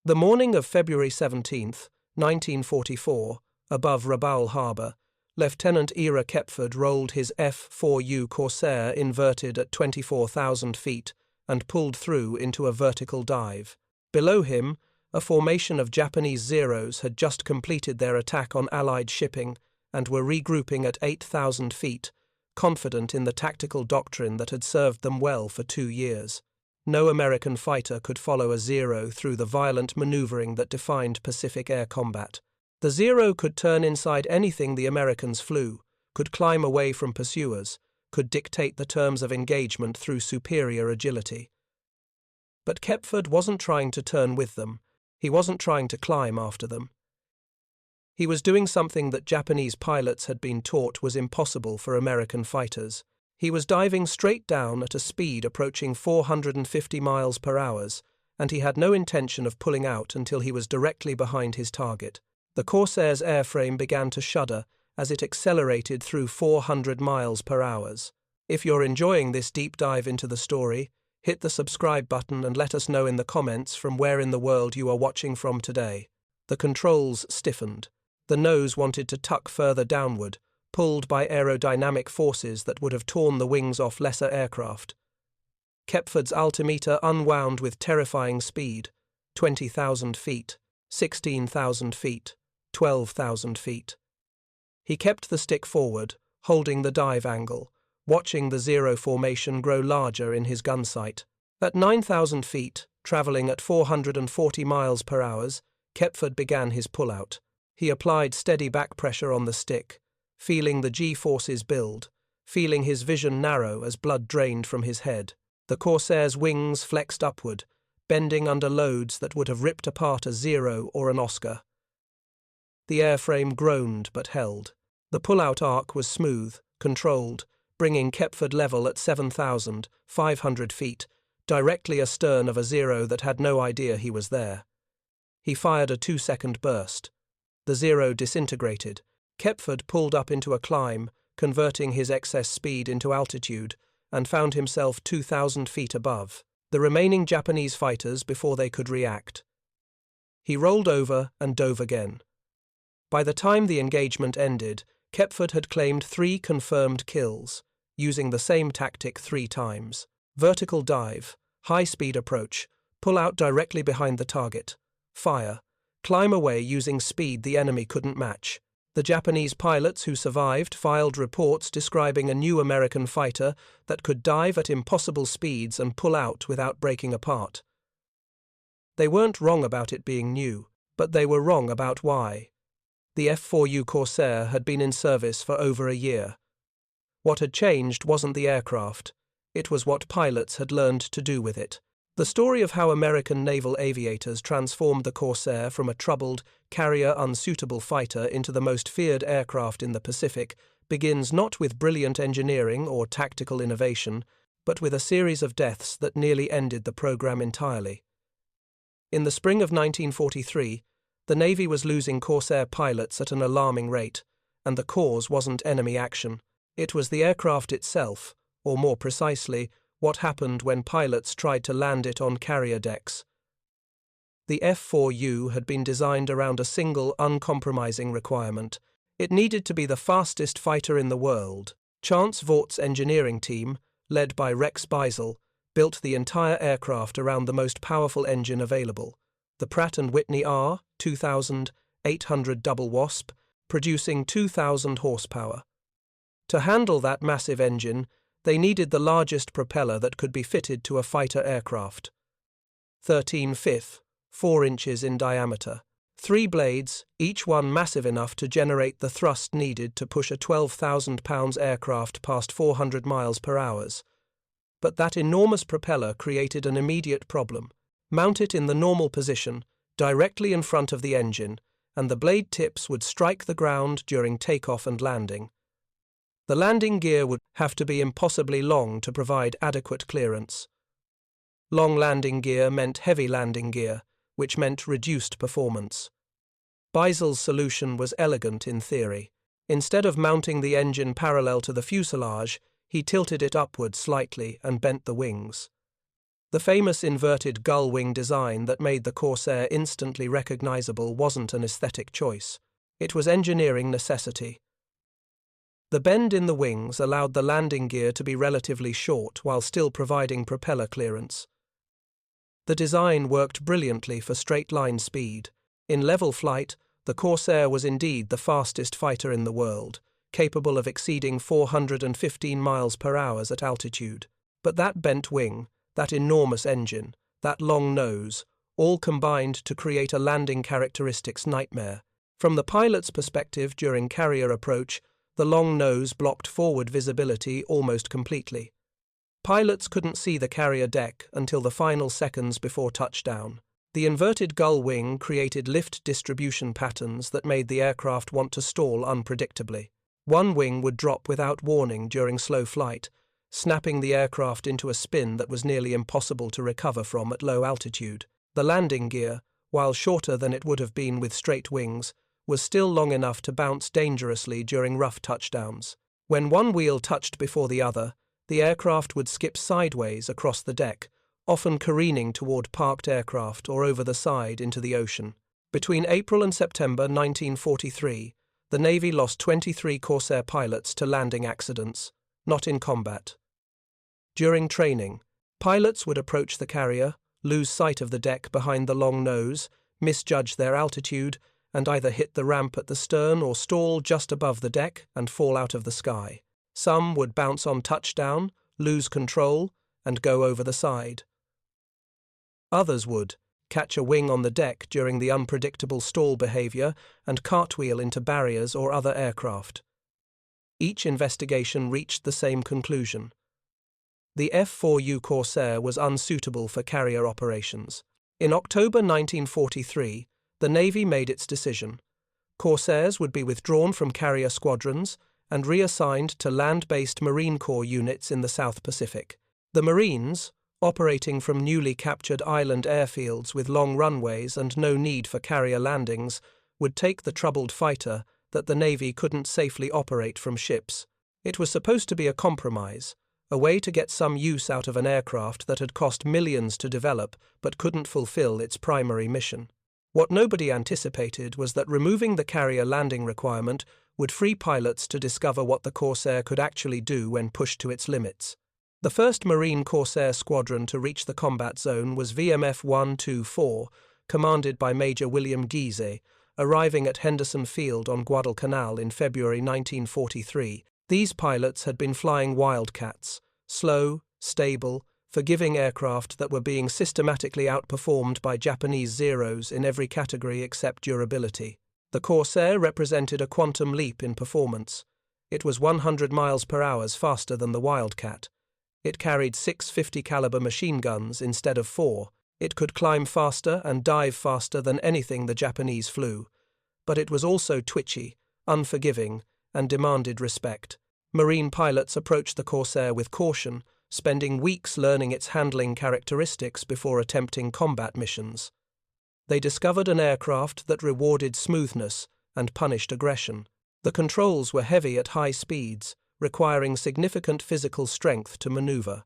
The morning of February 17, 1944, above Rabaul harbour, Lieutenant Ira Kepford rolled his F4U Corsair inverted at 24,000 feet and pulled through into a vertical dive. Below him, a formation of Japanese Zeros had just completed their attack on Allied shipping and were regrouping at 8,000 feet, confident in the tactical doctrine that had served them well for 2 years. No American fighter could follow a Zero through the violent maneuvering that defined Pacific air combat. The Zero could turn inside anything the Americans flew, could climb away from pursuers, could dictate the terms of engagement through superior agility. But Kepford wasn't trying to turn with them. He wasn't trying to climb after them. He was doing something that Japanese pilots had been taught was impossible for American fighters. He was diving straight down at a speed approaching 450 miles per hour, and he had no intention of pulling out until he was directly behind his target. The Corsair's airframe began to shudder as it accelerated through 400 miles per hour. If you're enjoying this deep dive into the story, hit the subscribe button and let us know in the comments from where in the world you are watching from today. The controls stiffened. The nose wanted to tuck further downward, pulled by aerodynamic forces that would have torn the wings off lesser aircraft. Kepford's altimeter unwound with terrifying speed: 20,000 feet, 16,000 feet, 12,000 feet. He kept the stick forward, holding the dive angle, watching the Zero formation grow larger in his gun sight. At 9,000 feet, travelling at 440 miles per hour, Kepford began his pullout. He applied steady back pressure on the stick, feeling the G-forces build, feeling his vision narrow as blood drained from his head. The Corsair's wings flexed upward, bending under loads that would have ripped apart a Zero or an Oscar. The airframe groaned but held. The pullout arc was smooth, controlled, bringing Kepford level at 7,500 feet, directly astern of a Zero that had no idea he was there. He fired a 2-second burst. The Zero disintegrated. Kepford pulled up into a climb, converting his excess speed into altitude, and found himself 2,000 feet above the remaining Japanese fighters before they could react. He rolled over and dove again. By the time the engagement ended, Kepford had claimed 3 confirmed kills, using the same tactic 3 times. Vertical dive, high-speed approach, pull out directly behind the target, fire, climb away using speed the enemy couldn't match. The Japanese pilots who survived filed reports describing a new American fighter that could dive at impossible speeds and pull out without breaking apart. They weren't wrong about it being new, but they were wrong about why. The F4U Corsair had been in service for over a year. What had changed wasn't the aircraft, it was what pilots had learned to do with it. The story of how American naval aviators transformed the Corsair from a troubled, carrier-unsuitable fighter into the most feared aircraft in the Pacific begins not with brilliant engineering or tactical innovation, but with a series of deaths that nearly ended the program entirely. In the spring of 1943, the Navy was losing Corsair pilots at an alarming rate, and the cause wasn't enemy action. It was the aircraft itself, or more precisely, what happened when pilots tried to land it on carrier decks. The F4U had been designed around a single, uncompromising requirement. It needed to be the fastest fighter in the world. Chance Vaught's engineering team, led by Rex Beisel, built the entire aircraft around the most powerful engine available, the Pratt & Whitney R2800 Double Wasp, producing 2,000 horsepower. To handle that massive engine, they needed the largest propeller that could be fitted to a fighter aircraft. 13/5, 4 inches in diameter. 3 blades, each one massive enough to generate the thrust needed to push a 12,000-pound aircraft past 400 miles per hour. But that enormous propeller created an immediate problem. Mount it in the normal position, directly in front of the engine, and the blade tips would strike the ground during takeoff and landing. The landing gear would have to be impossibly long to provide adequate clearance. Long landing gear meant heavy landing gear, which meant reduced performance. Beisel's solution was elegant in theory. Instead of mounting the engine parallel to the fuselage, he tilted it upward slightly and bent the wings. The famous inverted gull-wing design that made the Corsair instantly recognizable wasn't an aesthetic choice. It was engineering necessity. The bend in the wings allowed the landing gear to be relatively short while still providing propeller clearance. The design worked brilliantly for straight-line speed. In level flight, the Corsair was indeed the fastest fighter in the world, capable of exceeding 415 miles per hour at altitude. But that bent wing, that enormous engine, that long nose, all combined to create a landing characteristics nightmare. From the pilot's perspective during carrier approach, the long nose blocked forward visibility almost completely. Pilots couldn't see the carrier deck until the final seconds before touchdown. The inverted gull wing created lift distribution patterns that made the aircraft want to stall unpredictably. One wing would drop without warning during slow flight, snapping the aircraft into a spin that was nearly impossible to recover from at low altitude. The landing gear, while shorter than it would have been with straight wings, was still long enough to bounce dangerously during rough touchdowns. When one wheel touched before the other, the aircraft would skip sideways across the deck, often careening toward parked aircraft or over the side into the ocean. Between April and September 1943, the Navy lost 23 Corsair pilots to landing accidents, not in combat. During training, pilots would approach the carrier, lose sight of the deck behind the long nose, misjudge their altitude, and either hit the ramp at the stern or stall just above the deck and fall out of the sky. Some would bounce on touchdown, lose control, and go over the side. Others would catch a wing on the deck during the unpredictable stall behavior and cartwheel into barriers or other aircraft. Each investigation reached the same conclusion. The F4U Corsair was unsuitable for carrier operations. In October 1943, the Navy made its decision. Corsairs would be withdrawn from carrier squadrons and reassigned to land-based Marine Corps units in the South Pacific. The Marines, operating from newly captured island airfields with long runways and no need for carrier landings, would take the troubled fighter that the Navy couldn't safely operate from ships. It was supposed to be a compromise, a way to get some use out of an aircraft that had cost millions to develop but couldn't fulfill its primary mission. What nobody anticipated was that removing the carrier landing requirement would free pilots to discover what the Corsair could actually do when pushed to its limits. The first Marine Corsair squadron to reach the combat zone was VMF 124, commanded by Major William Giese, arriving at Henderson Field on Guadalcanal in February 1943. These pilots had been flying Wildcats, slow, stable, forgiving aircraft that were being systematically outperformed by Japanese Zeros in every category except durability. The Corsair represented a quantum leap in performance. It was 100 miles per hour faster than the Wildcat. It carried 6 50-caliber machine guns instead of 4. It could climb faster and dive faster than anything the Japanese flew. But it was also twitchy, unforgiving, and demanded respect. Marine pilots approached the Corsair with caution, spending weeks learning its handling characteristics before attempting combat missions. They discovered an aircraft that rewarded smoothness and punished aggression. The controls were heavy at high speeds, requiring significant physical strength to maneuver.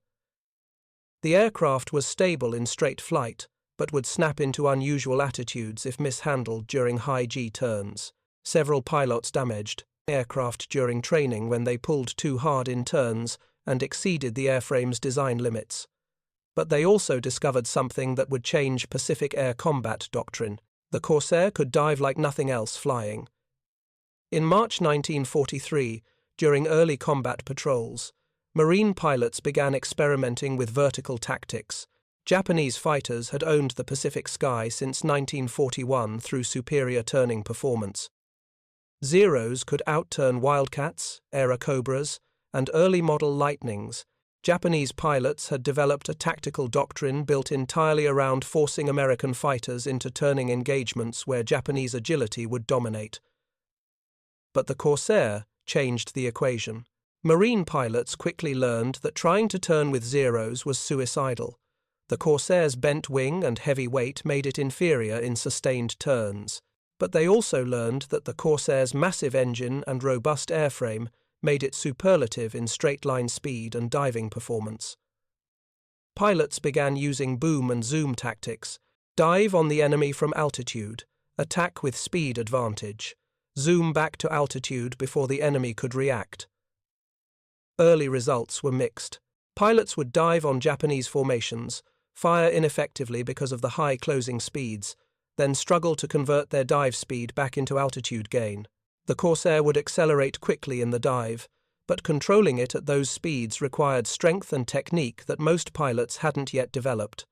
The aircraft was stable in straight flight, but would snap into unusual attitudes if mishandled during high G turns. Several pilots damaged aircraft during training when they pulled too hard in turns and exceeded the airframe's design limits. But they also discovered something that would change Pacific air combat doctrine. The Corsair could dive like nothing else flying. In March 1943, during early combat patrols, Marine pilots began experimenting with vertical tactics. Japanese fighters had owned the Pacific sky since 1941 through superior turning performance. Zeros could outturn Wildcats, Airacobras, and early model Lightnings. Japanese pilots had developed a tactical doctrine built entirely around forcing American fighters into turning engagements where Japanese agility would dominate. But the Corsair changed the equation. Marine pilots quickly learned that trying to turn with Zeros was suicidal. The Corsair's bent wing and heavy weight made it inferior in sustained turns. But they also learned that the Corsair's massive engine and robust airframe made it superlative in straight-line speed and diving performance. pilots began using boom and zoom tactics: dive on the enemy from altitude, attack with speed advantage, zoom back to altitude before the enemy could react. Early results were mixed. Pilots would dive on Japanese formations, fire ineffectively because of the high closing speeds, then struggle to convert their dive speed back into altitude gain. The Corsair would accelerate quickly in the dive, but controlling it at those speeds required strength and technique that most pilots hadn't yet developed.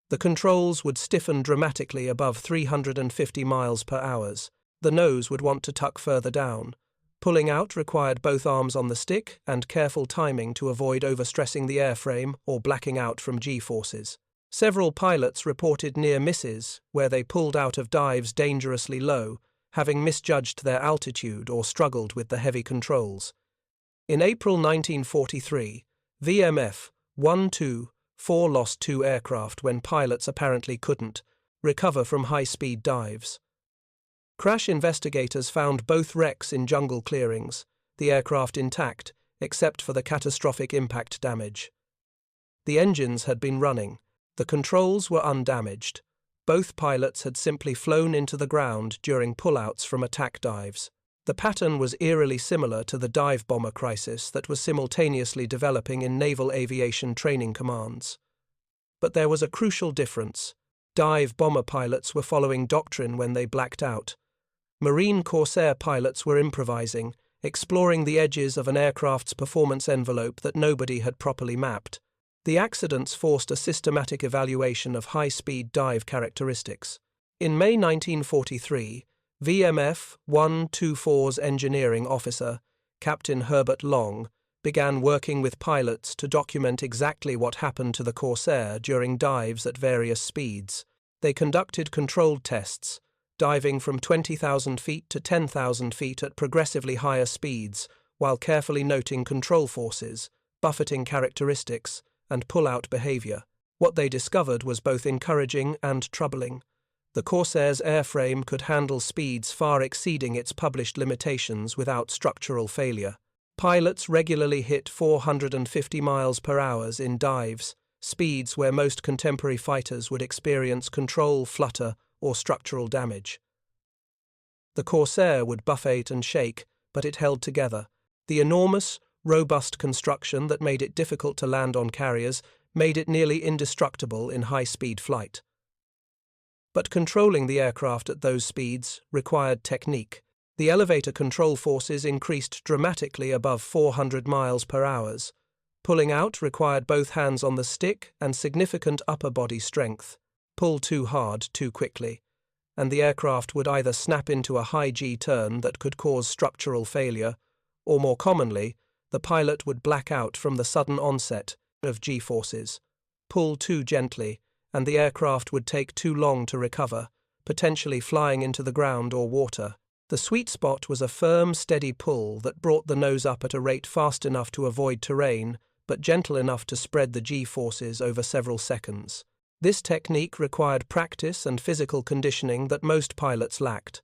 The controls would stiffen dramatically above 350 miles per hour. The nose would want to tuck further down. Pulling out required both arms on the stick and careful timing to avoid overstressing the airframe or blacking out from G-forces. Several pilots reported near misses where they pulled out of dives dangerously low, having misjudged their altitude or struggled with the heavy controls. In April 1943, VMF 124 lost 2 aircraft when pilots apparently couldn't recover from high-speed dives. Crash investigators found both wrecks in jungle clearings, the aircraft intact, except for the catastrophic impact damage. The engines had been running, the controls were undamaged. Both pilots had simply flown into the ground during pullouts from attack dives. The pattern was eerily similar to the dive bomber crisis that was simultaneously developing in naval aviation training commands. But there was a crucial difference. Dive bomber pilots were following doctrine when they blacked out. Marine Corsair pilots were improvising, exploring the edges of an aircraft's performance envelope that nobody had properly mapped. The accidents forced a systematic evaluation of high-speed dive characteristics. In May 1943, VMF 124's engineering officer, Captain Herbert Long, began working with pilots to document exactly what happened to the Corsair during dives at various speeds. They conducted controlled tests, diving from 20,000 feet to 10,000 feet at progressively higher speeds, while carefully noting control forces, buffeting characteristics, and pull-out behavior. What they discovered was both encouraging and troubling. The Corsair's airframe could handle speeds far exceeding its published limitations without structural failure. Pilots regularly hit 450 miles per hour in dives, speeds where most contemporary fighters would experience control flutter or structural damage. The Corsair would buffet and shake, but it held together. The enormous, robust construction that made it difficult to land on carriers made it nearly indestructible in high-speed flight. But controlling the aircraft at those speeds required technique. The elevator control forces increased dramatically above 400 miles per hour. Pulling out required both hands on the stick and significant upper body strength. Pull too hard too quickly, and the aircraft would either snap into a high G turn that could cause structural failure, or more commonly, the pilot would black out from the sudden onset of G-forces. Pull too gently, and the aircraft would take too long to recover, potentially flying into the ground or water. The sweet spot was a firm, steady pull that brought the nose up at a rate fast enough to avoid terrain, but gentle enough to spread the G-forces over several seconds. This technique required practice and physical conditioning that most pilots lacked.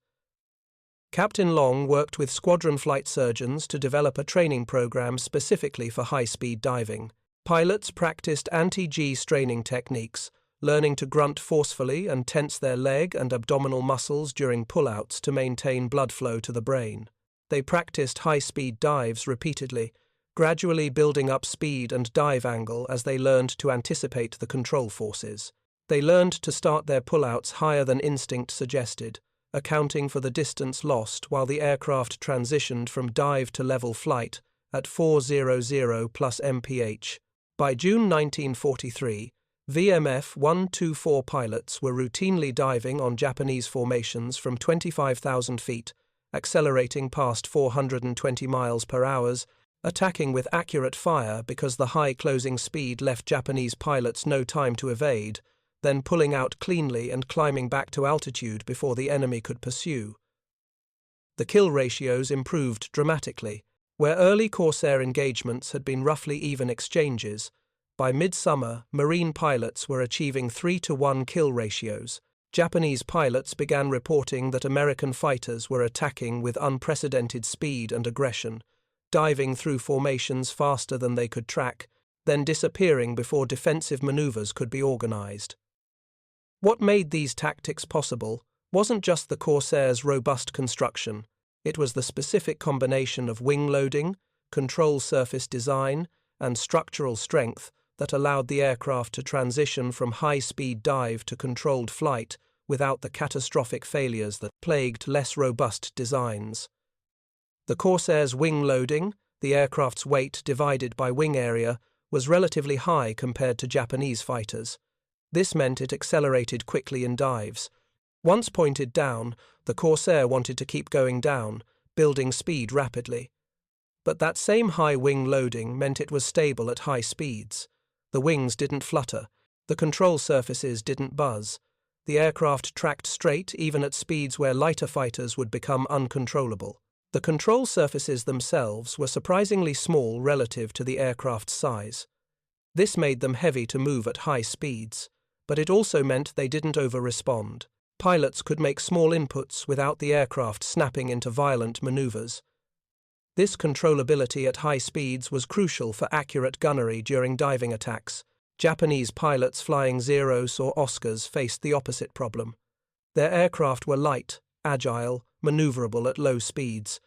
Captain Long worked with squadron flight surgeons to develop a training program specifically for high-speed diving. Pilots practiced anti-G straining techniques, learning to grunt forcefully and tense their leg and abdominal muscles during pullouts to maintain blood flow to the brain. They practiced high-speed dives repeatedly, gradually building up speed and dive angle as they learned to anticipate the control forces. They learned to start their pullouts higher than instinct suggested, accounting for the distance lost while the aircraft transitioned from dive to level flight at 400 plus mph. By June 1943, VMF 124 pilots were routinely diving on Japanese formations from 25,000 feet, accelerating past 420 miles per hour, attacking with accurate fire because the high closing speed left Japanese pilots no time to evade, then pulling out cleanly and climbing back to altitude before the enemy could pursue. The kill ratios improved dramatically. Where early Corsair engagements had been roughly even exchanges, by midsummer, Marine pilots were achieving 3-to-1 kill ratios. Japanese pilots began reporting that American fighters were attacking with unprecedented speed and aggression, diving through formations faster than they could track. then disappearing before defensive maneuvers could be organized. What made these tactics possible wasn't just the Corsairs' robust construction, it was the specific combination of wing loading, control surface design, and structural strength that allowed the aircraft to transition from high-speed dive to controlled flight without the catastrophic failures that plagued less robust designs. The Corsairs' wing loading, the aircraft's weight divided by wing area, was relatively high compared to Japanese fighters. This meant it accelerated quickly in dives. Once pointed down, the Corsair wanted to keep going down, building speed rapidly. But that same high wing loading meant it was stable at high speeds. The wings didn't flutter, the control surfaces didn't buzz. The aircraft tracked straight even at speeds where lighter fighters would become uncontrollable. The control surfaces themselves were surprisingly small relative to the aircraft's size. This made them heavy to move at high speeds, but it also meant they didn't over-respond. Pilots could make small inputs without the aircraft snapping into violent maneuvers. This controllability at high speeds was crucial for accurate gunnery during diving attacks. Japanese pilots flying Zeros or Oscars faced the opposite problem. Their aircraft were light, agile, maneuverable at low speeds,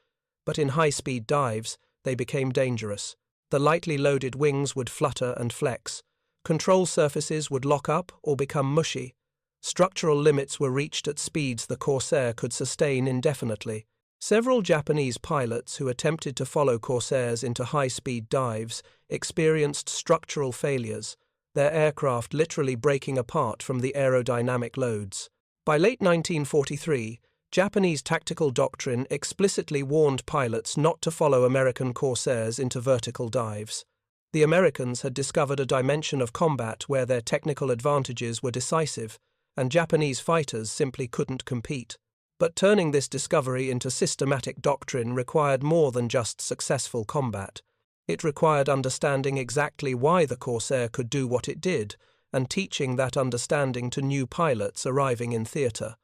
but in high-speed dives, they became dangerous. The lightly loaded wings would flutter and flex. Control surfaces would lock up or become mushy. Structural limits were reached at speeds the Corsair could sustain indefinitely. Several Japanese pilots who attempted to follow Corsairs into high-speed dives experienced structural failures, their aircraft literally breaking apart from the aerodynamic loads. By late 1943, Japanese tactical doctrine explicitly warned pilots not to follow American Corsairs into vertical dives. The Americans had discovered a dimension of combat where their technical advantages were decisive, and Japanese fighters simply couldn't compete. But turning this discovery into systematic doctrine required more than just successful combat. It required understanding exactly why the Corsair could do what it did, and teaching that understanding to new pilots arriving in theatre.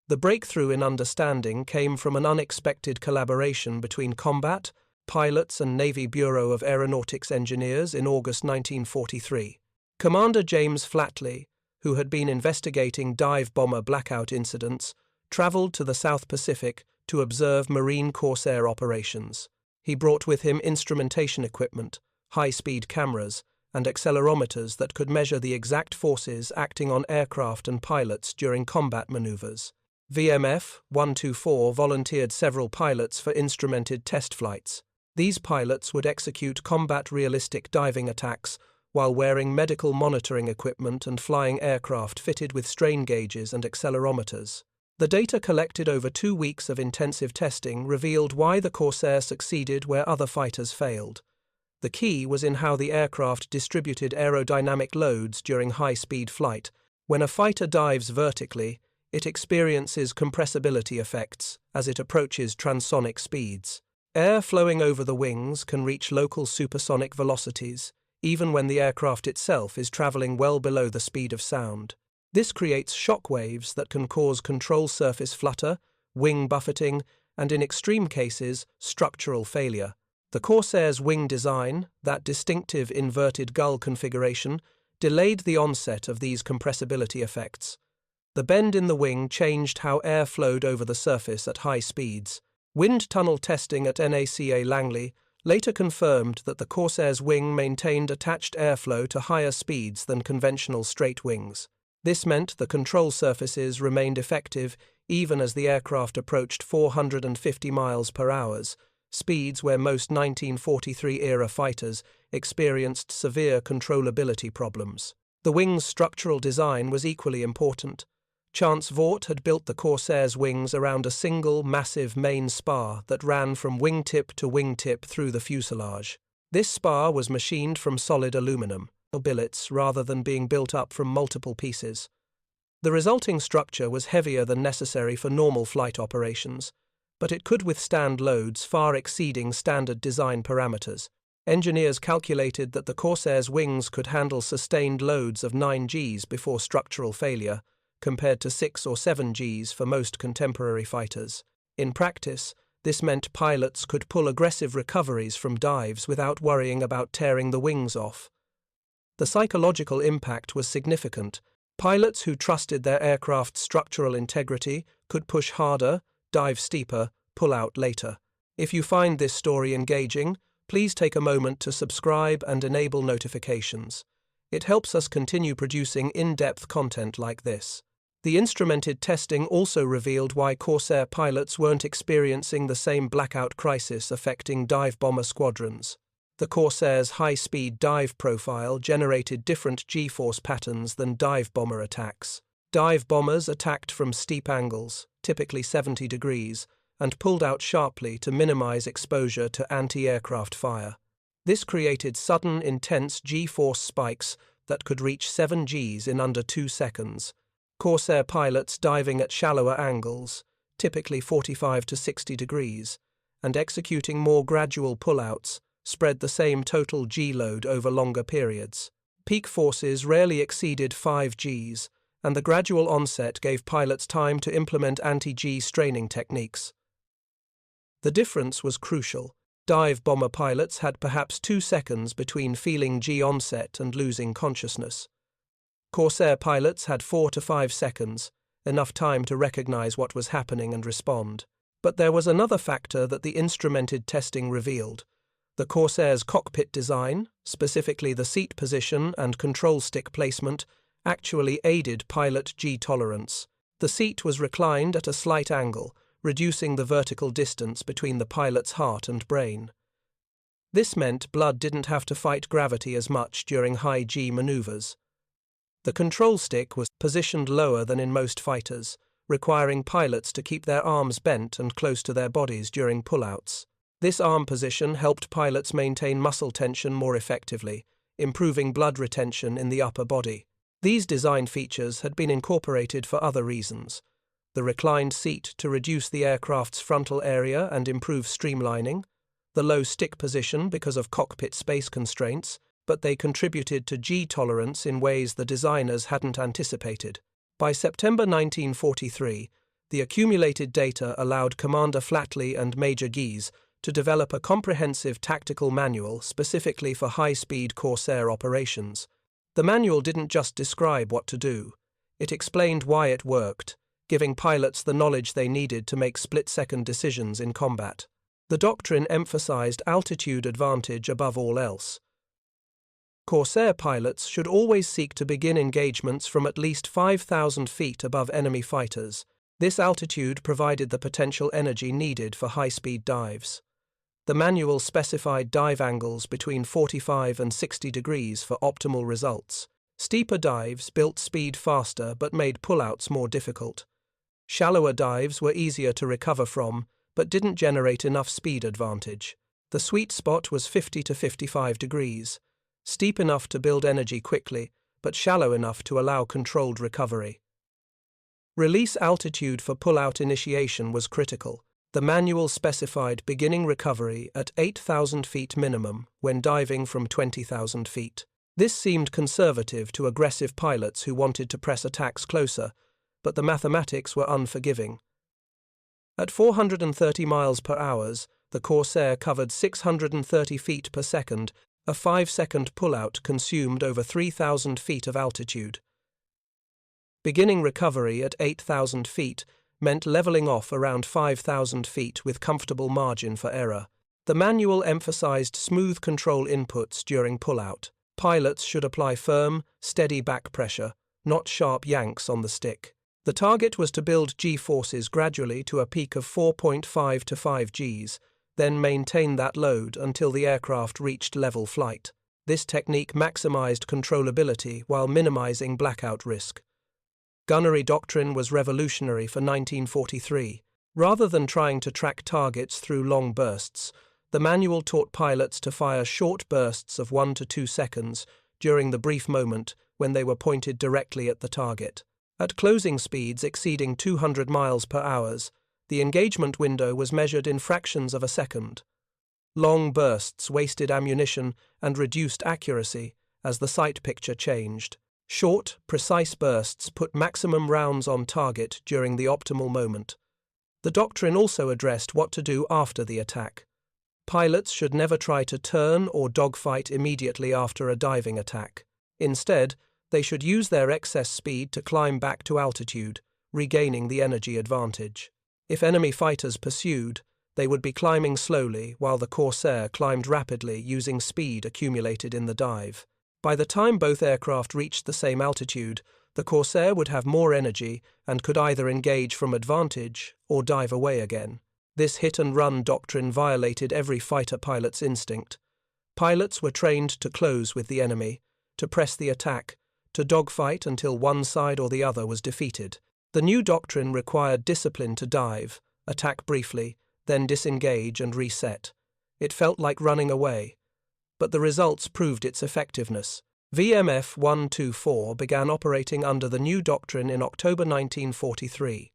The breakthrough in understanding came from an unexpected collaboration between combat, pilots and Navy Bureau of Aeronautics Engineers in August 1943. Commander James Flatley, who had been investigating dive bomber blackout incidents, travelled to the South Pacific to observe Marine Corsair operations. He brought with him instrumentation equipment, high-speed cameras, and accelerometers that could measure the exact forces acting on aircraft and pilots during combat maneuvers. VMF 124 volunteered several pilots for instrumented test flights. These pilots would execute combat-realistic diving attacks while wearing medical monitoring equipment and flying aircraft fitted with strain gauges and accelerometers. The data collected over 2 weeks of intensive testing revealed why the Corsair succeeded where other fighters failed. The key was in how the aircraft distributed aerodynamic loads during high-speed flight. When a fighter dives vertically, it experiences compressibility effects as it approaches transonic speeds. Air flowing over the wings can reach local supersonic velocities, even when the aircraft itself is traveling well below the speed of sound. This creates shock waves that can cause control surface flutter, wing buffeting, and in extreme cases, structural failure. The Corsair's wing design, that distinctive inverted gull configuration, delayed the onset of these compressibility effects. The bend in the wing changed how air flowed over the surface at high speeds. Wind tunnel testing at NACA Langley later confirmed that the Corsair's wing maintained attached airflow to higher speeds than conventional straight wings. This meant the control surfaces remained effective even as the aircraft approached 450 miles per hour, speeds where most 1943-era fighters experienced severe controllability problems. The wing's structural design was equally important. Chance Vought had built the Corsair's wings around a single, massive main spar that ran from wingtip to wingtip through the fuselage. This spar was machined from solid aluminum, billets, rather than being built up from multiple pieces. The resulting structure was heavier than necessary for normal flight operations, but it could withstand loads far exceeding standard design parameters. Engineers calculated that the Corsair's wings could handle sustained loads of 9 Gs before structural failure, compared to 6 or 7 Gs for most contemporary fighters. In practice, This meant pilots could pull aggressive recoveries from dives without worrying about tearing the wings off. The psychological impact was significant. Pilots who trusted their aircraft's structural integrity could push harder, dive steeper, pull out later. If you find this story engaging, please take a moment to subscribe and enable notifications. It helps us continue producing in-depth content like this. The instrumented testing also revealed why Corsair pilots weren't experiencing the same blackout crisis affecting dive bomber squadrons. The Corsair's high-speed dive profile generated different G-force patterns than dive bomber attacks. Dive bombers attacked from steep angles, typically 70 degrees, and pulled out sharply to minimize exposure to anti-aircraft fire. This created sudden, intense G-force spikes that could reach 7 Gs in under 2 seconds. Corsair pilots diving at shallower angles, typically 45 to 60 degrees, and executing more gradual pullouts, spread the same total G-load over longer periods. Peak forces rarely exceeded 5 Gs, and the gradual onset gave pilots time to implement anti-G straining techniques. The difference was crucial. Dive bomber pilots had perhaps 2 seconds between feeling G onset and losing consciousness. Corsair pilots had 4 to 5 seconds, enough time to recognize what was happening and respond. But there was another factor that the instrumented testing revealed. The Corsair's cockpit design, specifically the seat position and control stick placement, actually aided pilot G tolerance. The seat was reclined at a slight angle, reducing the vertical distance between the pilot's heart and brain. This meant blood didn't have to fight gravity as much during high G maneuvers. The control stick was positioned lower than in most fighters, requiring pilots to keep their arms bent and close to their bodies during pullouts. This arm position helped pilots maintain muscle tension more effectively, improving blood retention in the upper body. These design features had been incorporated for other reasons. The reclined seat to reduce the aircraft's frontal area and improve streamlining, the low stick position because of cockpit space constraints, but they contributed to G tolerance in ways the designers hadn't anticipated. By September 1943, the accumulated data allowed Commander Flatley and Major Guise to develop a comprehensive tactical manual specifically for high-speed Corsair operations. The manual didn't just describe what to do. It explained why it worked, giving pilots the knowledge they needed to make split-second decisions in combat. The doctrine emphasized altitude advantage above all else. Corsair pilots should always seek to begin engagements from at least 5,000 feet above enemy fighters. This altitude provided the potential energy needed for high-speed dives. The manual specified dive angles between 45 and 60 degrees for optimal results. Steeper dives built speed faster but made pullouts more difficult. Shallower dives were easier to recover from, but didn't generate enough speed advantage. The sweet spot was 50 to 55 degrees, steep enough to build energy quickly, but shallow enough to allow controlled recovery. Release altitude for pullout initiation was critical. The manual specified beginning recovery at 8,000 feet minimum when diving from 20,000 feet. This seemed conservative to aggressive pilots who wanted to press attacks closer, but the mathematics were unforgiving. At 430 miles per hour, the Corsair covered 630 feet per second. A 5-second pullout consumed over 3,000 feet of altitude. Beginning recovery at 8,000 feet meant leveling off around 5,000 feet with comfortable margin for error. The manual emphasized smooth control inputs during pullout. Pilots should apply firm, steady back pressure, not sharp yanks on the stick. The target was to build G-forces gradually to a peak of 4.5 to 5 Gs, then maintain that load until the aircraft reached level flight. This technique maximized controllability while minimizing blackout risk. Gunnery doctrine was revolutionary for 1943. Rather than trying to track targets through long bursts, the manual taught pilots to fire short bursts of 1 to 2 seconds during the brief moment when they were pointed directly at the target. At closing speeds exceeding 200 miles per hour, the engagement window was measured in fractions of a second. Long bursts wasted ammunition and reduced accuracy as the sight picture changed. Short, precise bursts put maximum rounds on target during the optimal moment. The doctrine also addressed what to do after the attack. Pilots should never try to turn or dogfight immediately after a diving attack. Instead, they should use their excess speed to climb back to altitude, regaining the energy advantage. If enemy fighters pursued, they would be climbing slowly while the Corsair climbed rapidly using speed accumulated in the dive. By the time both aircraft reached the same altitude, the Corsair would have more energy and could either engage from advantage or dive away again. This hit-and-run doctrine violated every fighter pilot's instinct. Pilots were trained to close with the enemy, to press the attack, to dogfight until one side or the other was defeated. The new doctrine required discipline to dive, attack briefly, then disengage and reset. It felt like running away, but the results proved its effectiveness. VMF 124 began operating under the new doctrine in October 1943.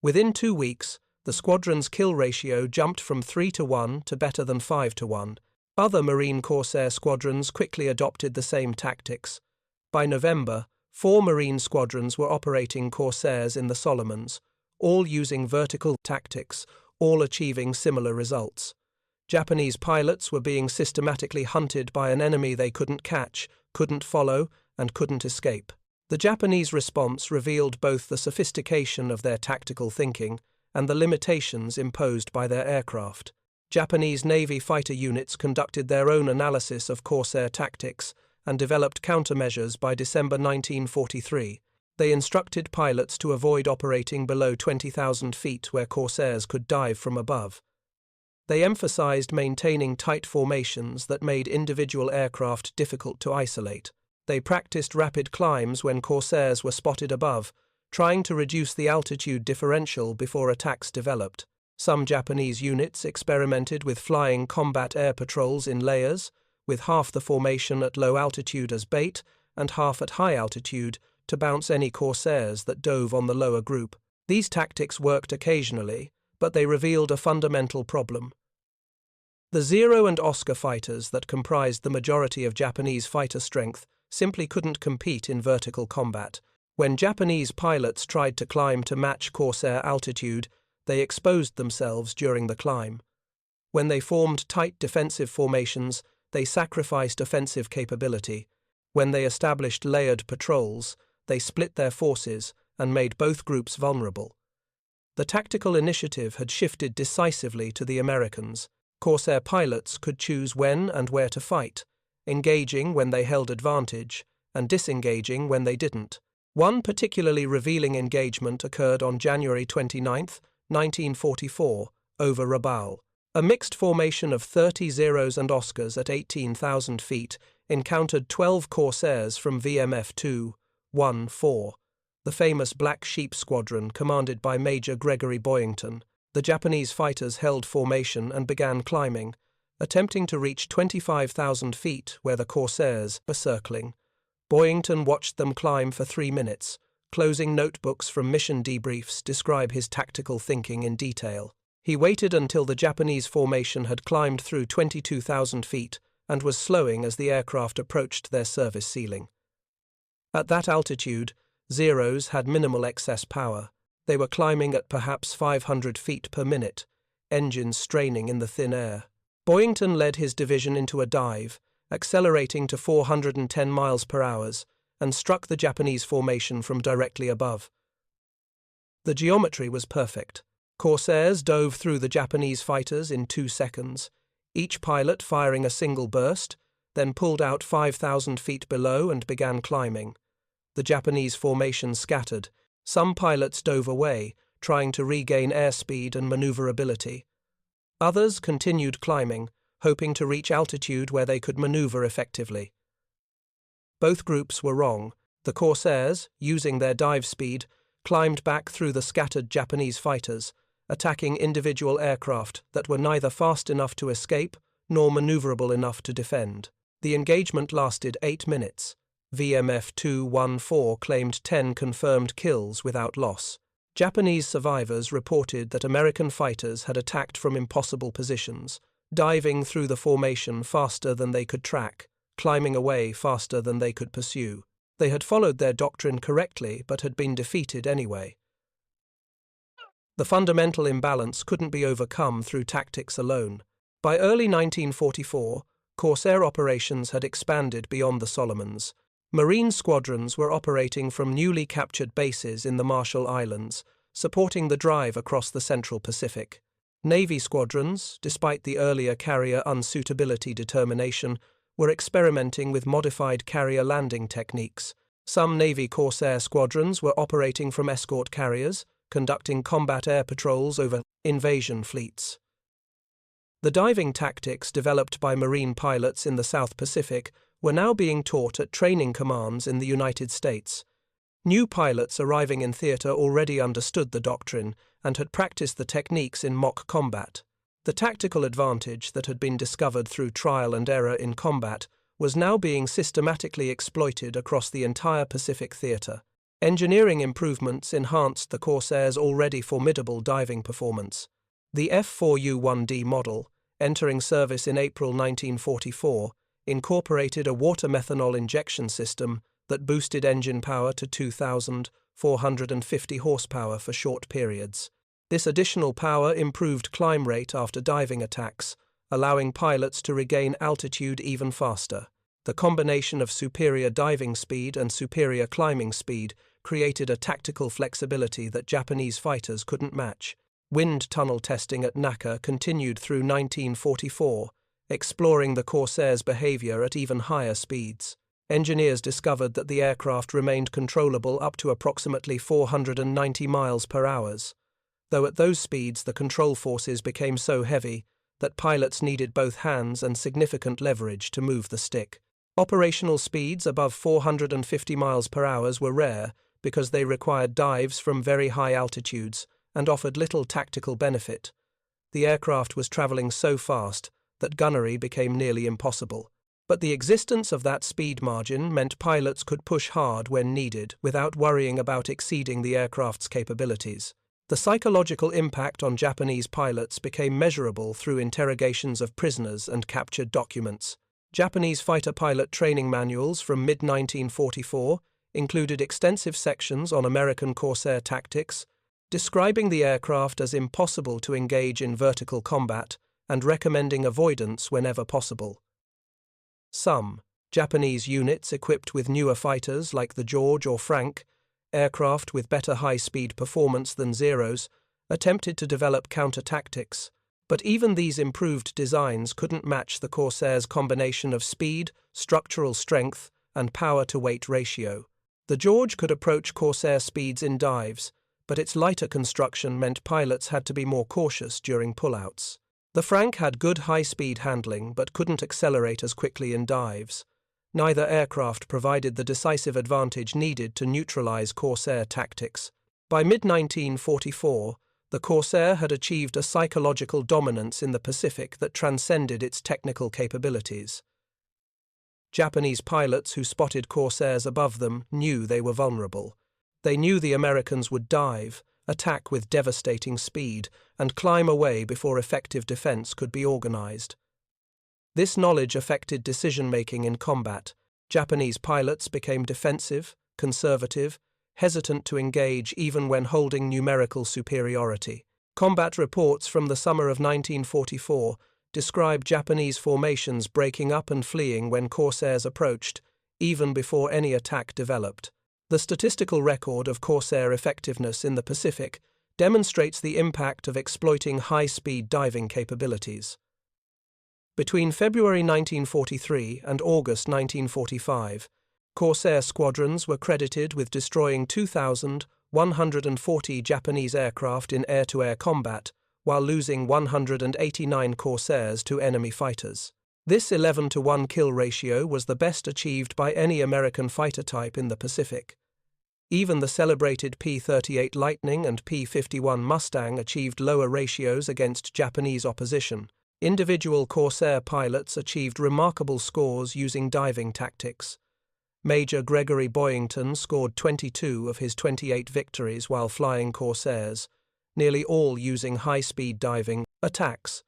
Within 2 weeks, the squadron's kill ratio jumped from 3-1 to better than 5-1. Other Marine Corsair squadrons quickly adopted the same tactics. By November, 4 Marine squadrons were operating Corsairs in the Solomons, all using vertical tactics, all achieving similar results. Japanese pilots were being systematically hunted by an enemy they couldn't catch, couldn't follow, and couldn't escape. The Japanese response revealed both the sophistication of their tactical thinking and the limitations imposed by their aircraft. Japanese Navy fighter units conducted their own analysis of Corsair tactics and developed countermeasures by December 1943. They instructed pilots to avoid operating below 20,000 feet where Corsairs could dive from above. They emphasized maintaining tight formations that made individual aircraft difficult to isolate. They practiced rapid climbs when Corsairs were spotted above, trying to reduce the altitude differential before attacks developed. Some Japanese units experimented with flying combat air patrols in layers, with half the formation at low altitude as bait and half at high altitude to bounce any Corsairs that dove on the lower group. These tactics worked occasionally, but they revealed a fundamental problem. The Zero and Oscar fighters that comprised the majority of Japanese fighter strength simply couldn't compete in vertical combat. When Japanese pilots tried to climb to match Corsair altitude, they exposed themselves during the climb. When they formed tight defensive formations, they sacrificed offensive capability. When they established layered patrols, they split their forces and made both groups vulnerable. The tactical initiative had shifted decisively to the Americans. Corsair pilots could choose when and where to fight, engaging when they held advantage and disengaging when they didn't. One particularly revealing engagement occurred on January 29, 1944, over Rabaul. A mixed formation of 30 Zeros and Oscars at 18,000 feet encountered 12 Corsairs from VMF 214, the famous Black Sheep Squadron commanded by Major Gregory Boyington. The Japanese fighters held formation and began climbing, attempting to reach 25,000 feet where the Corsairs were circling. Boyington watched them climb for 3 minutes. Closing notebooks from mission debriefs describe his tactical thinking in detail. He waited until the Japanese formation had climbed through 22,000 feet and was slowing as the aircraft approached their service ceiling. At that altitude, Zeros had minimal excess power. They were climbing at perhaps 500 feet per minute, engines straining in the thin air. Boyington led his division into a dive, accelerating to 410 miles per hour, and struck the Japanese formation from directly above. The geometry was perfect. Corsairs dove through the Japanese fighters in 2 seconds, each pilot firing a single burst, then pulled out 5,000 feet below and began climbing. The Japanese formation scattered. Some pilots dove away, trying to regain airspeed and maneuverability. Others continued climbing, hoping to reach altitude where they could maneuver effectively. Both groups were wrong. The Corsairs, using their dive speed, climbed back through the scattered Japanese fighters, attacking individual aircraft that were neither fast enough to escape nor maneuverable enough to defend. The engagement lasted 8 minutes. VMF 214 claimed 10 confirmed kills without loss. Japanese survivors reported that American fighters had attacked from impossible positions, diving through the formation faster than they could track, climbing away faster than they could pursue. They had followed their doctrine correctly but had been defeated anyway. The fundamental imbalance couldn't be overcome through tactics alone. By early 1944, Corsair operations had expanded beyond the Solomons. Marine squadrons were operating from newly captured bases in the Marshall Islands, supporting the drive across the Central Pacific. Navy squadrons, despite the earlier carrier unsuitability determination, were experimenting with modified carrier landing techniques. Some Navy Corsair squadrons were operating from escort carriers, conducting combat air patrols over invasion fleets. The diving tactics developed by Marine pilots in the South Pacific were now being taught at training commands in the United States. New pilots arriving in theater already understood the doctrine and had practiced the techniques in mock combat. The tactical advantage that had been discovered through trial and error in combat was now being systematically exploited across the entire Pacific theater. Engineering improvements enhanced the Corsairs' already formidable diving performance. The F4U 1D model, entering service in April 1944, incorporated a water methanol injection system that boosted engine power to 2,450 horsepower for short periods. This additional power improved climb rate after diving attacks, allowing pilots to regain altitude even faster. The combination of superior diving speed and superior climbing speed created a tactical flexibility that Japanese fighters couldn't match. Wind tunnel testing at Naka continued through 1944, exploring the Corsairs' behavior at even higher speeds. Engineers discovered that the aircraft remained controllable up to approximately 490 miles per hour, though at those speeds the control forces became so heavy that pilots needed both hands and significant leverage to move the stick. Operational speeds above 450 miles per hour were rare because they required dives from very high altitudes and offered little tactical benefit. The aircraft was traveling so fast that gunnery became nearly impossible. But the existence of that speed margin meant pilots could push hard when needed without worrying about exceeding the aircraft's capabilities. The psychological impact on Japanese pilots became measurable through interrogations of prisoners and captured documents. Japanese fighter pilot training manuals from mid-1944 included extensive sections on American Corsair tactics, describing the aircraft as impossible to engage in vertical combat and recommending avoidance whenever possible. Some Japanese units equipped with newer fighters like the George or Frank, aircraft with better high-speed performance than Zeros, attempted to develop counter-tactics, but even these improved designs couldn't match the Corsairs' combination of speed, structural strength, and power-to-weight ratio. The George could approach Corsair speeds in dives, but its lighter construction meant pilots had to be more cautious during pullouts. The Frank had good high-speed handling but couldn't accelerate as quickly in dives. Neither aircraft provided the decisive advantage needed to neutralize Corsair tactics. By mid-1944, the Corsair had achieved a psychological dominance in the Pacific that transcended its technical capabilities. Japanese pilots who spotted Corsairs above them knew they were vulnerable. They knew the Americans would dive, attack with devastating speed, and climb away before effective defense could be organized. This knowledge affected decision-making in combat. Japanese pilots became defensive, conservative, hesitant to engage even when holding numerical superiority. Combat reports from the summer of 1944 describe Japanese formations breaking up and fleeing when Corsairs approached, even before any attack developed. The statistical record of Corsair effectiveness in the Pacific demonstrates the impact of exploiting high-speed diving capabilities. Between February 1943 and August 1945, Corsair squadrons were credited with destroying 2,140 Japanese aircraft in air-to-air combat, while losing 189 Corsairs to enemy fighters. This 11-to-1 kill ratio was the best achieved by any American fighter type in the Pacific. Even the celebrated P-38 Lightning and P-51 Mustang achieved lower ratios against Japanese opposition. Individual Corsair pilots achieved remarkable scores using diving tactics. Major Gregory Boyington scored 22 of his 28 victories while flying Corsairs, nearly all using high-speed diving attacks.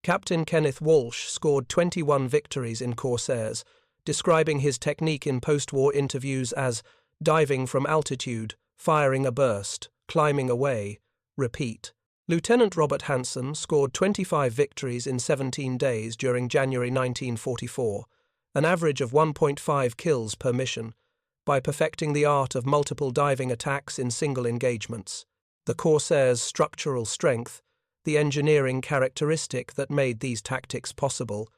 Captain Kenneth Walsh scored 21 victories in Corsairs, describing his technique in post-war interviews as diving from altitude, firing a burst, climbing away, repeat. Lieutenant Robert Hansen scored 25 victories in 17 days during January 1944, an average of 1.5 kills per mission, by perfecting the art of multiple diving attacks in single engagements. The Corsairs' structural strength, the engineering characteristic that made these tactics possible,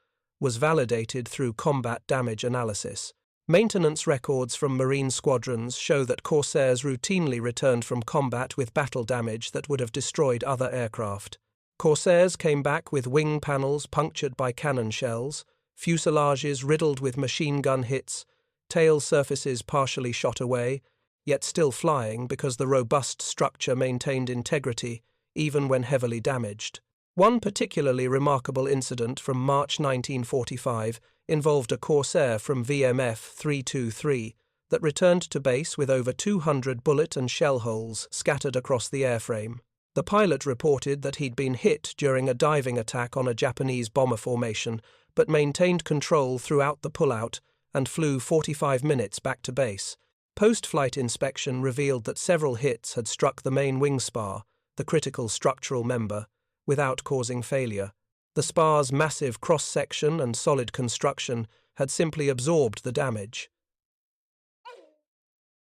was validated through combat damage analysis. Maintenance records from Marine squadrons show that Corsairs routinely returned from combat with battle damage that would have destroyed other aircraft. Corsairs came back with wing panels punctured by cannon shells, fuselages riddled with machine gun hits, tail surfaces partially shot away, yet still flying because the robust structure maintained integrity even when heavily damaged. One particularly remarkable incident from March 1945 involved a Corsair from VMF 323 that returned to base with over 200 bullet and shell holes scattered across the airframe. The pilot reported that he'd been hit during a diving attack on a Japanese bomber formation, but maintained control throughout the pullout and flew 45 minutes back to base. Post-flight inspection revealed that several hits had struck the main wing spar, the critical structural member, without causing failure. The spar's massive cross-section and solid construction had simply absorbed the damage.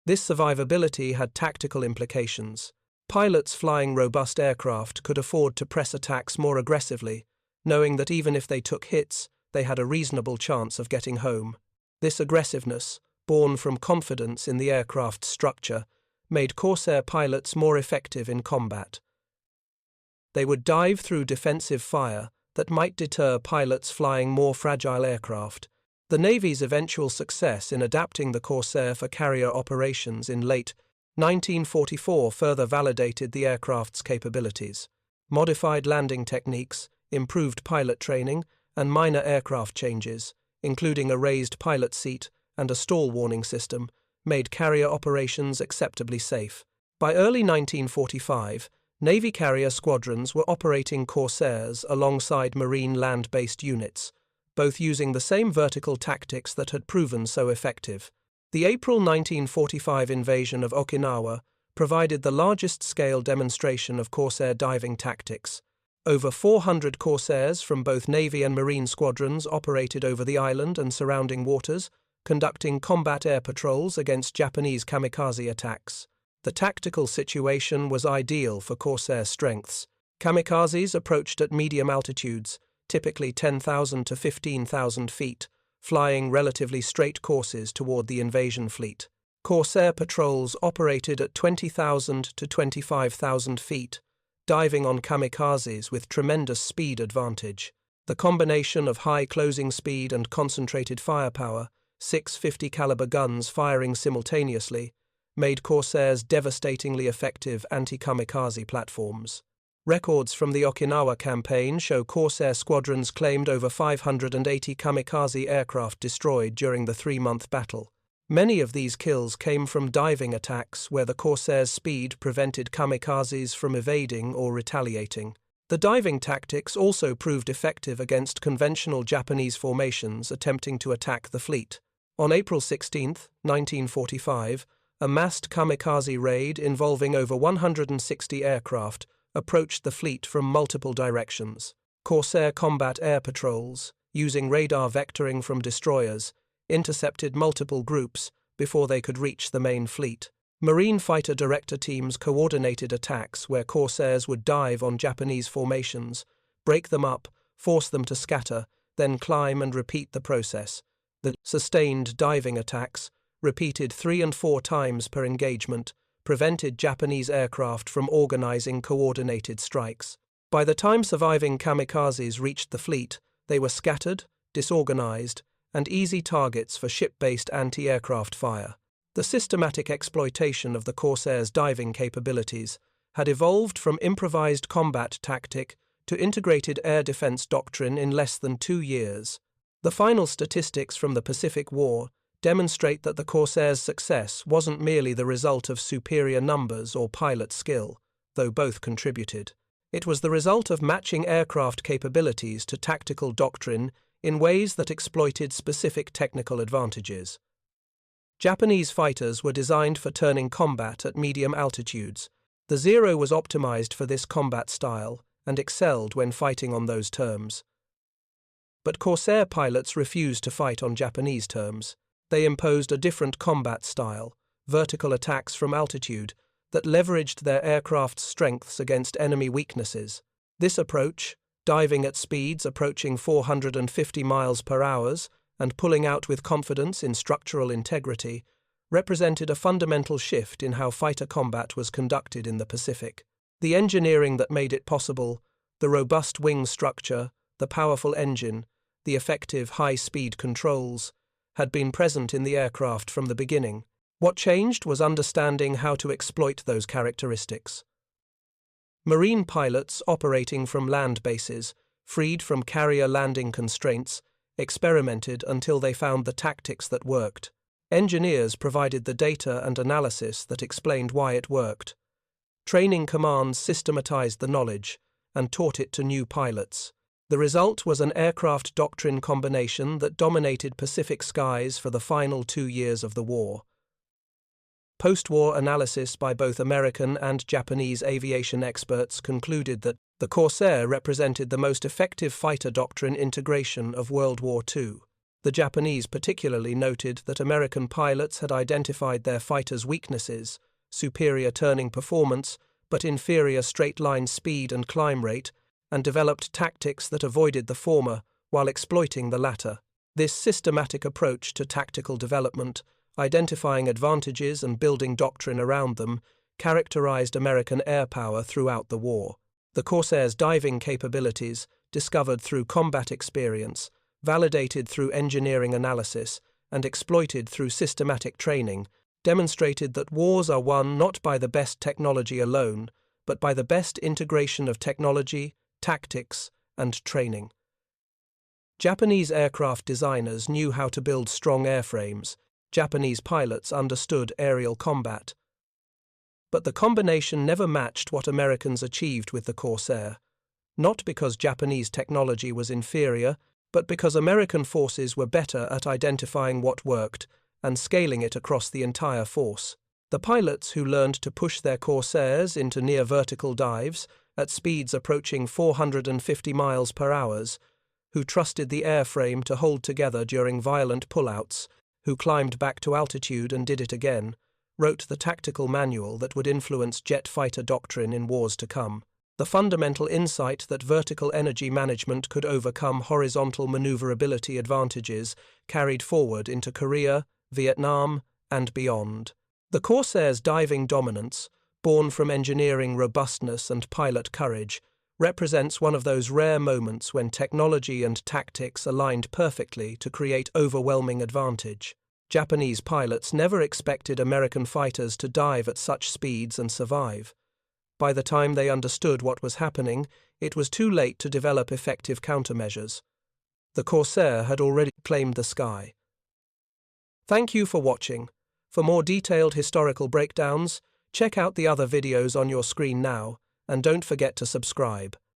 This survivability had tactical implications. Pilots flying robust aircraft could afford to press attacks more aggressively, knowing that even if they took hits, they had a reasonable chance of getting home. This aggressiveness, born from confidence in the aircraft's structure, made Corsair pilots more effective in combat. They would dive through defensive fire that might deter pilots flying more fragile aircraft. The Navy's eventual success in adapting the Corsair for carrier operations in late 1944 further validated the aircraft's capabilities. Modified landing techniques, improved pilot training, and minor aircraft changes, including a raised pilot seat and a stall warning system, made carrier operations acceptably safe. By early 1945, Navy carrier squadrons were operating Corsairs alongside Marine land-based units, both using the same vertical tactics that had proven so effective. The April 1945 invasion of Okinawa provided the largest-scale demonstration of Corsair diving tactics. Over 400 Corsairs from both Navy and Marine squadrons operated over the island and surrounding waters, conducting combat air patrols against Japanese kamikaze attacks. The tactical situation was ideal for Corsair strengths. Kamikazes approached at medium altitudes, typically 10,000 to 15,000 feet, flying relatively straight courses toward the invasion fleet. Corsair patrols operated at 20,000 to 25,000 feet, diving on kamikazes with tremendous speed advantage. The combination of high closing speed and concentrated firepower, 650 caliber guns firing simultaneously, made Corsairs devastatingly effective anti-kamikaze platforms. Records from the Okinawa campaign show Corsair squadrons claimed over 580 kamikaze aircraft destroyed during the 3-month battle. Many of these kills came from diving attacks where the Corsairs' speed prevented kamikazes from evading or retaliating. The diving tactics also proved effective against conventional Japanese formations attempting to attack the fleet. On April 16, 1945, a massed kamikaze raid involving over 160 aircraft approached the fleet from multiple directions. Corsair combat air patrols, using radar vectoring from destroyers, intercepted multiple groups before they could reach the main fleet. Marine fighter director teams coordinated attacks where Corsairs would dive on Japanese formations, break them up, force them to scatter, then climb and repeat the process. The sustained diving attacks, repeated 3 and 4 times per engagement, prevented Japanese aircraft from organizing coordinated strikes. By the time surviving kamikazes reached the fleet, they were scattered, disorganized, and easy targets for ship-based anti-aircraft fire. The systematic exploitation of the Corsairs' diving capabilities had evolved from improvised combat tactic to integrated air defense doctrine in less than 2 years. The final statistics from the Pacific War demonstrate that the Corsairs' success wasn't merely the result of superior numbers or pilot skill, though both contributed. It was the result of matching aircraft capabilities to tactical doctrine in ways that exploited specific technical advantages. Japanese fighters were designed for turning combat at medium altitudes. The Zero was optimized for this combat style and excelled when fighting on those terms. But Corsair pilots refused to fight on Japanese terms. They imposed a different combat style, vertical attacks from altitude, that leveraged their aircraft's strengths against enemy weaknesses. This approach, diving at speeds approaching 450 miles per hour and pulling out with confidence in structural integrity, represented a fundamental shift in how fighter combat was conducted in the Pacific. The engineering that made it possible, the robust wing structure, the powerful engine, the effective high-speed controls, had been present in the aircraft from the beginning. What changed was understanding how to exploit those characteristics. Marine pilots operating from land bases, freed from carrier landing constraints, experimented until they found the tactics that worked. Engineers provided the data and analysis that explained why it worked. Training commands systematized the knowledge and taught it to new pilots. The result was an aircraft doctrine combination that dominated Pacific skies for the final 2 years of the war. Post-war analysis by both American and Japanese aviation experts concluded that the Corsair represented the most effective fighter doctrine integration of World War II. The Japanese particularly noted that American pilots had identified their fighters' weaknesses, superior turning performance, but inferior straight-line speed and climb rate, and developed tactics that avoided the former while exploiting the latter. This systematic approach to tactical development, identifying advantages and building doctrine around them, characterized American air power throughout the war. The Corsair's diving capabilities, discovered through combat experience, validated through engineering analysis, and exploited through systematic training, demonstrated that wars are won not by the best technology alone, but by the best integration of technology, tactics, and training. Japanese aircraft designers knew how to build strong airframes. Japanese pilots understood aerial combat. But the combination never matched what Americans achieved with the Corsair, not because Japanese technology was inferior, but because American forces were better at identifying what worked and scaling it across the entire force. The pilots who learned to push their Corsairs into near-vertical dives at speeds approaching 450 miles per hour, who trusted the airframe to hold together during violent pullouts, who climbed back to altitude and did it again, wrote the tactical manual that would influence jet fighter doctrine in wars to come. The fundamental insight that vertical energy management could overcome horizontal maneuverability advantages carried forward into Korea, Vietnam, and beyond. The Corsair's diving dominance, born from engineering robustness and pilot courage, represents one of those rare moments when technology and tactics aligned perfectly to create overwhelming advantage. Japanese pilots never expected American fighters to dive at such speeds and survive. By the time they understood what was happening, it was too late to develop effective countermeasures. The Corsair had already claimed the sky. Thank you for watching. For more detailed historical breakdowns, check out the other videos on your screen now, and don't forget to subscribe.